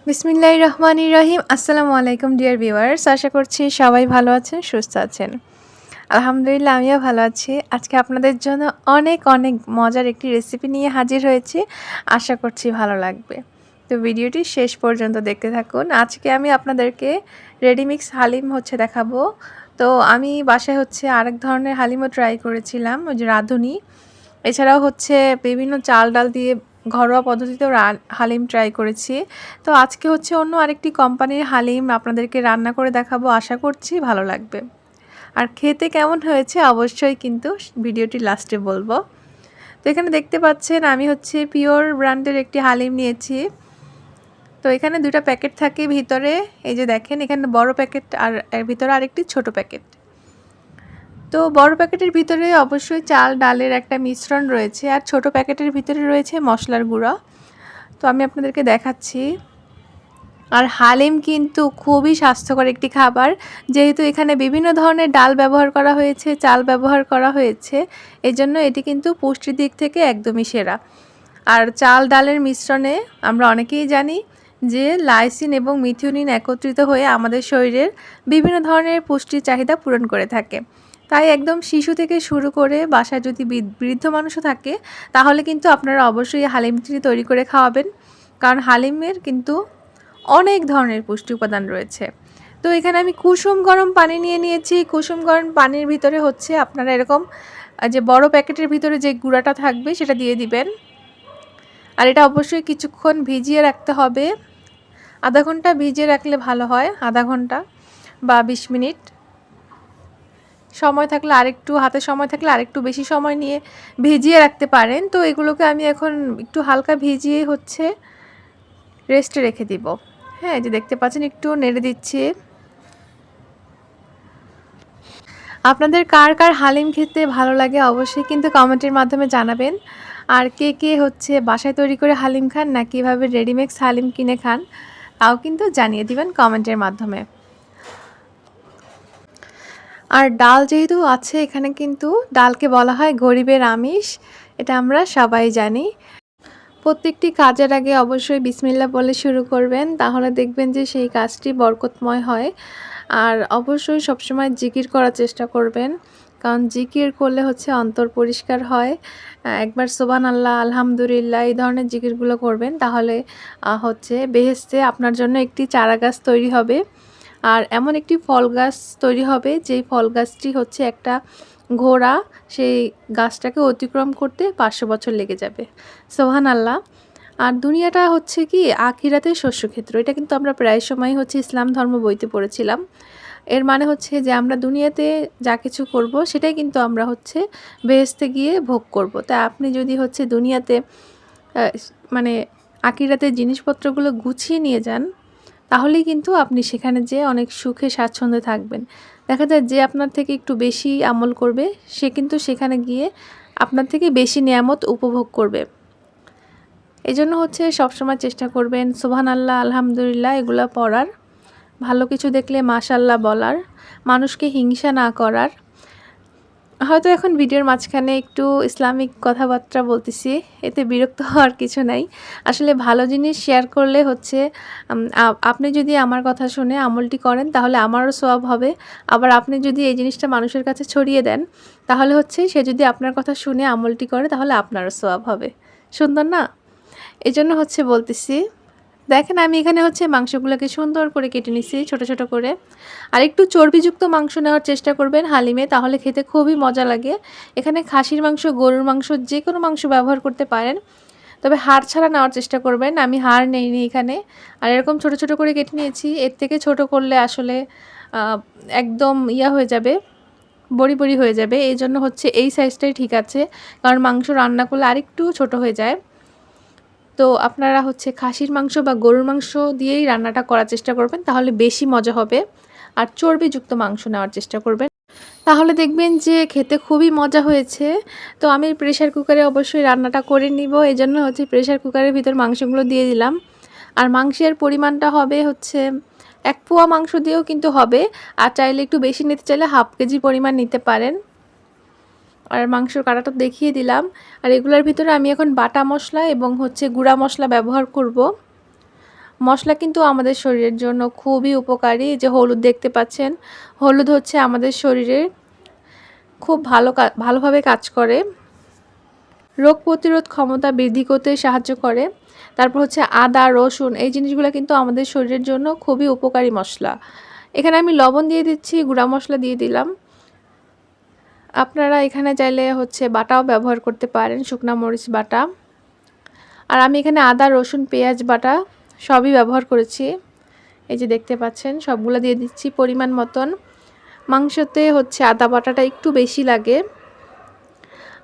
বিসমিল্লাহির রহমানির রহিম। আসসালামু আলাইকুম ডিয়ার ভিউয়ার্স, আশা করছি সবাই ভালো আছেন, সুস্থ আছেন। আলহামদুলিল্লাহ আমিও ভালো আছি। আজকে আপনাদের জন্য অনেক অনেক মজার একটি রেসিপি নিয়ে হাজির হয়েছি। আশা করছি ভালো লাগবে। তো ভিডিওটি শেষ পর্যন্ত দেখতে থাকুন। আজকে আমি আপনাদেরকে রেডিমিক্স হালিম দেখাবো। তো আমি বাসায় আরেক ধরনের হালিমও ট্রাই করেছিলাম, ওই যে রাঁধুনি। এছাড়াও বিভিন্ন চাল ডাল দিয়ে ঘরোয়া পদ্ধতিতেও হালিম ট্রাই করেছি। তো আজকে অন্য আরেকটি কোম্পানির হালিম আপনাদেরকে রান্না করে দেখাবো, আশা করছি ভালো লাগবে। আর খেতে কেমন হয়েছে অবশ্যই কিন্তু ভিডিওটি লাস্টে বলবো। তো এখানে দেখতে পাচ্ছেন আমি পিওর ব্র্যান্ডের একটি হালিম নিয়েছি। তো এখানে দুটা প্যাকেট থাকে ভিতরে, এই যে দেখেন এখানে বড় প্যাকেট আর এর ভিতরে আরেকটি ছোট প্যাকেট। তো বড় প্যাকেটের ভিতরে অবশ্যই চাল ডালের একটা মিশ্রণ রয়েছে, আর ছোট প্যাকেটের ভিতরে রয়েছে মশলার গুঁড়া। তো আমি আপনাদেরকে দেখাচ্ছি। আর হালিম কিন্তু খুবই স্বাস্থ্যকর একটি খাবার, যেহেতু এখানে বিভিন্ন ধরনের ডাল ব্যবহার করা হয়েছে, চাল ব্যবহার করা হয়েছে, এজন্য এটি কিন্তু পুষ্টির দিক থেকে একদমই সেরা। আর চাল ডালের মিশ্রণে আমরা অনেকেই জানি যে লাইসিন এবং মিথিওনিন একত্রিত হয়ে আমাদের শরীরের বিভিন্ন ধরনের পুষ্টির চাহিদা পূরণ করে থাকে। তাই একদম শিশু থেকে শুরু করে বাসায় যদি বৃদ্ধ মানুষও থাকে, তাহলে কিন্তু আপনারা অবশ্যই হালিমটি তৈরি করে খাওয়াবেন, কারণ হালিমের কিন্তু অনেক ধরনের পুষ্টি উপাদান রয়েছে। তো এখানে আমি কুসুম গরম পানি নিয়ে নিয়েছি। কুসুম গরম পানির ভিতরে আপনারা এরকম যে বড় প্যাকেটের ভিতরে যে গুঁড়াটা থাকবে সেটা দিয়ে দিবেন। আর এটা অবশ্যই কিছুক্ষণ ভিজিয়ে রাখতে হবে। আধা ঘন্টা ভিজিয়ে রাখলে ভালো হয়, আধা ঘন্টা বা 20 মিনিট। হাতে সময় থাকলে আরেকটু বেশি সময় নিয়ে ভিজিয়ে রাখতে পারেন। তো এগুলোকে আমি এখন একটু হালকা ভিজিয়ে রেস্টে রেখে দিব। হ্যাঁ, এই যে দেখতে পাচ্ছেন একটু নেড়ে দিচ্ছি। আপনাদের কার কার হালিম খেতে ভালো লাগে অবশ্যই কিন্তু কমেন্টের মাধ্যমে জানাবেন। আর কে কে বাসায় তৈরি করে হালিম খান, নাকি এভাবে রেডিমেক্স হালিম কিনে খান, তাও কিন্তু জানিয়ে দিবেন কমেন্টের মাধ্যমে। আর ডাল যেহেতু আছে এখানে, কিন্তু ডালকে বলা হয় গরিবের আমিষ, এটা আমরা সবাই জানি। প্রত্যেকটি কাজের আগে অবশ্যই বিসমিল্লাহ বলে শুরু করবেন, তাহলে দেখবেন যে সেই কাজটি বরকতময় হয়। আর অবশ্যই সবসময় জিকির করার চেষ্টা করবেন, কারণ জিকির করলে অন্তর পরিষ্কার হয়। একবার সুবহানাল্লাহ, আলহামদুলিল্লাহ এই ধরনের জিকিরগুলো করবেন, তাহলে বেহেশতে আপনার জন্য একটি চারা গাছ তৈরি হবে। আর এমন একটি ফল গাছ তৈরি হবে, যেই ফল গাছটি একটা ঘোড়া, সেই গাছটাকে অতিক্রম করতে 500 বছর লেগে যাবে। সুবহানাল্লাহ। আর দুনিয়াটা কি আখিরাতের শস্যক্ষেত্র, এটা কিন্তু আমরা প্রায় সময় ইসলাম ধর্ম বইতে পড়েছিলাম। এর মানে যে আমরা দুনিয়াতে যা কিছু করব সেটাই কিন্তু আমরা বেহেশতে গিয়ে ভোগ করব। তাই আপনি যদি দুনিয়াতে মানে আখিরাতের জিনিসপত্রগুলো গুছিয়ে নিয়ে যান, তাহলেই কিন্তু আপনি সেখানে যেয়ে অনেক সুখে স্বাচ্ছন্দ্যে থাকবেন। দেখা যায় যে আপনার থেকে একটু বেশি আমল করবে, সে কিন্তু সেখানে গিয়ে আপনার থেকে বেশি নিয়ামত উপভোগ করবে। এজন্য সবসময় চেষ্টা করবেন সুবহানাল্লাহ, আলহামদুলিল্লাহ এগুলা পড়ার, ভালো কিছু দেখলে মাশাআল্লাহ বলার, মানুষকে হিংসা না করার। হয়তো এখন ভিডিওর মাঝখানে একটু ইসলামিক কথাবার্তা বলতেছি, এতে বিরক্ত হওয়ার কিছু নাই। আসলে ভালো জিনিস শেয়ার করলে আপনি যদি আমার কথা শুনে আমলটি করেন, তাহলে আমারও সওয়াব হবে। আবার আপনি যদি এই জিনিসটা মানুষের কাছে ছড়িয়ে দেন, তাহলে সে যদি আপনার কথা শুনে আমলটি করে, তাহলে আপনারও সওয়াব হবে। সুন্দর না? এজন্য বলতেছি। দেখেন আমি এখানে মাংসগুলোকে সুন্দর করে কেটে নিচ্ছি ছোট ছোট করে। আর একটু চর্বিযুক্ত মাংস নেওয়ার চেষ্টা করবেন হালিমে, তাহলে খেতে খুবই মজা লাগে। এখানে খাসির মাংস, গরুর মাংস, যে কোনো মাংস ব্যবহার করতে পারেন, তবে হাড় ছাড়া নেওয়ার চেষ্টা করবেন। আমি হাড় নেইনি এখানে। আর এরকম ছোট ছোট করে কেটে নিয়েছি। এর থেকে ছোট করলে আসলে একদম হয়ে যাবে, বড়ি বড়ি হয়ে যাবে। এই জন্য এই সাইজটাই ঠিক আছে, কারণ মাংস রান্না করলে আরেকটু ছোট হয়ে যায়। তো আপনারা খাসির মাংস বা গরুর মাংস দিয়েই রান্নাটা করার চেষ্টা করবেন, তাহলে বেশি মজা হবে। আর চর্বিযুক্ত মাংস নেওয়ার চেষ্টা করবেন, তাহলে দেখবেন যে খেতে খুবই মজা হয়েছে। তো আমি প্রেসার কুকারে অবশ্যই রান্নাটা করে নিব, এজন্য প্রেসার কুকারের ভিতর মাংসগুলো দিয়ে দিলাম। আর মাংসের পরিমাণটা হবে 1 পোয়া মাংস দিয়েও কিন্তু হবে। আর চাইলে একটু বেশি নিতে চাইলে হাফ কেজি পরিমাণ নিতে পারেন। আর মাংসর কাটাটা দেখিয়ে দিলাম। আর এগুলোর ভিতরে আমি এখন বাটা মশলা এবং গুঁড়া মশলা ব্যবহার করব। মশলা কিন্তু আমাদের শরীরের জন্য খুবই উপকারী। যে হলুদ দেখতে পাচ্ছেন, হলুদ হচ্ছে আমাদের শরীরে খুব ভালোভাবে কাজ করে, রোগ প্রতিরোধ ক্ষমতা বৃদ্ধি করতে সাহায্য করে। তারপর হচ্ছে আদা, রসুন, এই জিনিসগুলো কিন্তু আমাদের শরীরের জন্য খুবই উপকারী মশলা। এখানে আমি লবণ দিয়ে দিচ্ছি, গুঁড়া মশলা দিয়ে দিলাম। আপনারা এখানে চাইলে হচ্ছে বাটাও ব্যবহার করতে পারেন, শুকনা মরিচ বাটা। আর আমি এখানে আদা, রসুন, পেঁয়াজ বাটা সবই ব্যবহার করেছি। এই যে দেখতে পাচ্ছেন সবগুলো দিয়ে দিচ্ছি পরিমাণ মতন। মাংসতে হচ্ছে আদা বাটাটা একটু বেশি লাগে,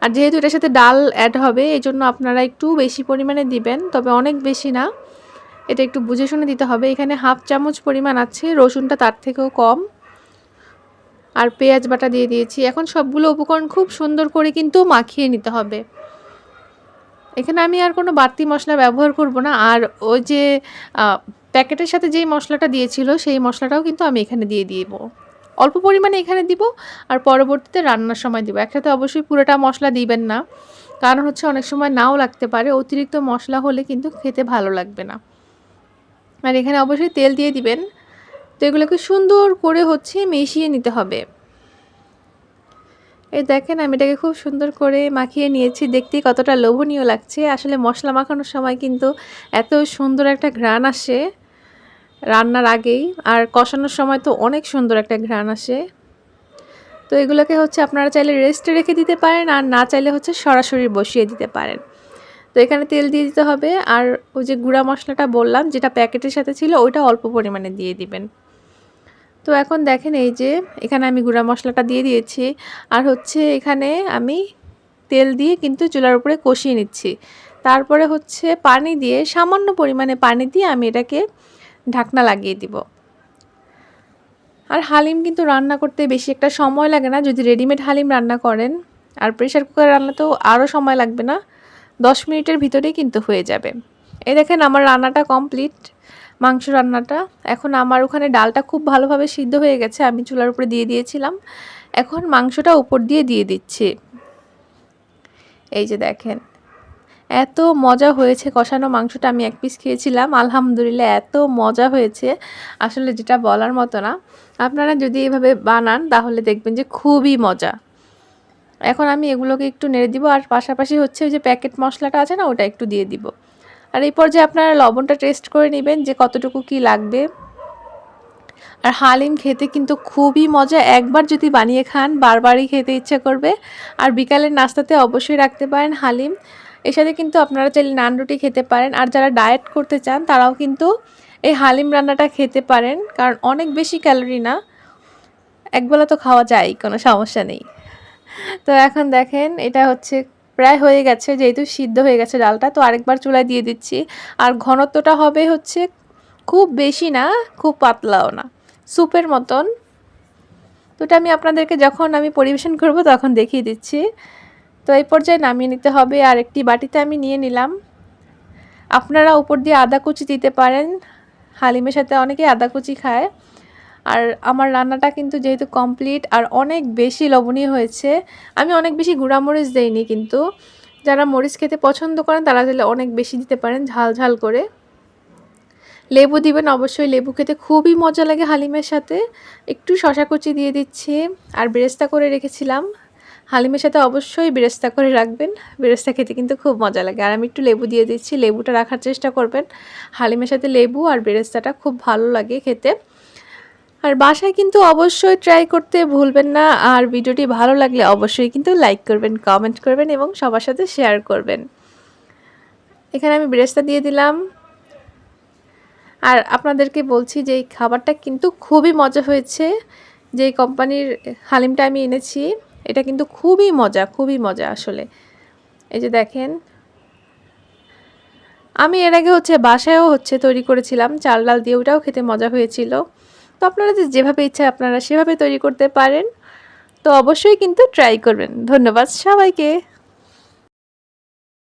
আর যেহেতু এটার সাথে ডাল অ্যাড হবে এই জন্য আপনারা একটু বেশি পরিমাণে দিবেন, তবে অনেক বেশি না, এটা একটু বুঝে শুনে দিতে হবে। এখানে হাফ চামচ পরিমাণ আছে, রসুনটা তার থেকেও কম, আর পেঁয়াজ বাটা দিয়ে দিয়েছি। এখন সবগুলো উপকরণ খুব সুন্দর করে কিন্তু মাখিয়ে নিতে হবে। এখানে আমি আর কোনো বাড়তি মশলা ব্যবহার করব না। আর ওই যে প্যাকেটের সাথে যেই মশলাটা দিয়েছিল সেই মশলাটাও কিন্তু আমি এখানে দিয়ে দিব, অল্প পরিমাণে এখানে দিব, আর পরবর্তীতে রান্নার সময় দিব। একসাথে অবশ্যই পুরোটা মশলা দিবেন না, কারণ হচ্ছে অনেক সময় নাও লাগতে পারে, অতিরিক্ত মশলা হলে কিন্তু খেতে ভালো লাগবে না। আর এখানে অবশ্যই তেল দিয়ে দিবেন। তো এগুলোকে সুন্দর করে হচ্ছে মিশিয়ে নিতে হবে। এই দেখেন আমি এটাকে খুব সুন্দর করে মাখিয়ে নিয়েছি, দেখতেই কতটা লোভনীয় লাগছে। আসলে মশলা মাখানোর সময় কিন্তু এত সুন্দর একটা ঘ্রাণ আসে রান্নার আগেই, আর কষানোর সময় তো অনেক সুন্দর একটা ঘ্রাণ আসে। তো এগুলোকে হচ্ছে আপনারা চাইলে রেস্টে রেখে দিতে পারেন, আর না চাইলে হচ্ছে সরাসরি বসিয়ে দিতে পারেন। তো এখানে তেল দিয়ে দিতে হবে, আর ওই যে গুঁড়া মশলাটা বললাম যেটা প্যাকেটের সাথে ছিল ওইটা অল্প পরিমাণে দিয়ে দিবেন। তো এখন দেখেন এই যে এখানে আমি গুঁড়া মশলাটা দিয়ে দিয়েছি, আর হচ্ছে এখানে আমি তেল দিয়ে কিন্তু চুলার উপরে কষিয়ে নিচ্ছি। তারপরে হচ্ছে পানি দিয়ে, সামান্য পরিমাণে পানি দিয়ে আমি এটাকে ঢাকনা লাগিয়ে দিব। আর হালিম কিন্তু রান্না করতে বেশি একটা সময় লাগে না যদি রেডিমেড হালিম রান্না করেন, আর প্রেশার কুকারে রান্নাতেও আরও সময় লাগবে না, 10 মিনিটের ভিতরেই কিন্তু হয়ে যাবে। এই দেখেন আমার রান্নাটা কমপ্লিট, মাংস রান্নাটা। এখন আমার ওখানে ডালটা খুব ভালোভাবে সিদ্ধ হয়ে গেছে, আমি চুলার উপরে দিয়ে দিয়েছিলাম। এখন মাংসটা উপর দিয়ে দিচ্ছি। এই যে দেখেন এত মজা হয়েছে কষানো মাংসটা, আমি এক পিস খেয়েছিলাম, আলহামদুলিল্লাহ এত মজা হয়েছে আসলে যেটা বলার মতো না। আপনারা যদি এভাবে বানান তাহলে দেখবেন যে খুবই মজা। এখন আমি এগুলোকে একটু নেড়ে দিব, আর পাশাপাশি হচ্ছে ওই যে প্যাকেট মশলাটা আছে না ওটা একটু দিয়ে দিব। আর এই পর্যায়ে আপনারা লবণটা টেস্ট করে নেবেন যে কতটুকু কি লাগবে। আর হালিম খেতে কিন্তু খুবই মজা, একবার যদি বানিয়ে খান বারবারই খেতে ইচ্ছা করবে। আর বিকালের নাস্তাতে অবশ্যই রাখতে পারেন হালিম। এর সাথে কিন্তু আপনারা চাইলে নান রুটি খেতে পারেন, আর যারা ডায়েট করতে চান তারাও কিন্তু এই হালিম রান্নাটা খেতে পারেন, কারণ অনেক বেশি ক্যালোরি না, একবেলা তো খাওয়া যায়, কোনো সমস্যা নেই। তো এখন দেখেন এটা হচ্ছে প্রায় হয়ে গেছে, যেহেতু সিদ্ধ হয়ে গেছে ডালটা, তো আরেকবার চুলায় দিয়ে দিচ্ছি। আর ঘনত্বটা হবে হচ্ছে খুব বেশি না, খুব পাতলাও না, স্যুপের মতন। তো এটা আমি আপনাদেরকে যখন আমি পরিবেশন করব তখন দেখিয়ে দিচ্ছি। তো এই পর্যায়ে নামিয়ে নিতে হবে, আর একটি বাটিতে আমি নিয়ে নিলাম। আপনারা উপর দিয়ে আদা কুচি দিতে পারেন, হালিমের সাথে অনেকেই আদা কুচি খায়। আর আমার রান্নাটা কিন্তু যেহেতু কমপ্লিট আর অনেক বেশি লবণীয় হয়েছে, আমি অনেক বেশি গুঁড়ামরিচ দেইনি, কিন্তু যারা মরিচ খেতে পছন্দ করেন তারা তাহলে অনেক বেশি দিতে পারেন ঝাল ঝাল করে। লেবু দিবেন অবশ্যই, লেবু খেতে খুবই মজা লাগে হালিমের সাথে। একটু শসা কুচি দিয়ে দিচ্ছি, আর বেরেস্তা করে রেখেছিলাম, হালিমের সাথে অবশ্যই বেরেস্তা করে রাখবেন, বেরেস্তা খেতে কিন্তু খুব মজা লাগে। আর আমি একটু লেবু দিয়ে দিচ্ছি, লেবুটা রাখার চেষ্টা করবেন, হালিমের সাথে লেবু আর বেরেস্তাটা খুব ভালো লাগে খেতে। আর বাসায় কিন্তু অবশ্যই ট্রাই করতে ভুলবেন না। আর ভিডিওটি ভালো লাগলে অবশ্যই কিন্তু লাইক করবেন, কমেন্ট করবেন এবং সবার সাথে শেয়ার করবেন। এখানে আমি বেরেস্তা দিয়ে দিলাম। আর আপনাদেরকে বলছি যে এই খাবারটা কিন্তু খুবই মজা হয়েছে, যেই কোম্পানির হালিমটা আমি এনেছি এটা কিন্তু খুবই মজা, খুবই মজা আসলে। এই যে দেখেন আমি এর আগে হচ্ছে বাসায়ও হচ্ছে তৈরি করেছিলাম চাল ডাল দিয়ে, ওটাও খেতে মজা হয়েছিল। তো আপনারা যেভাবে ইচ্ছা আপনারা সেভাবে তৈরি করতে পারেন। তো অবশ্যই কিন্তু ট্রাই করবেন। ধন্যবাদ সবাইকে।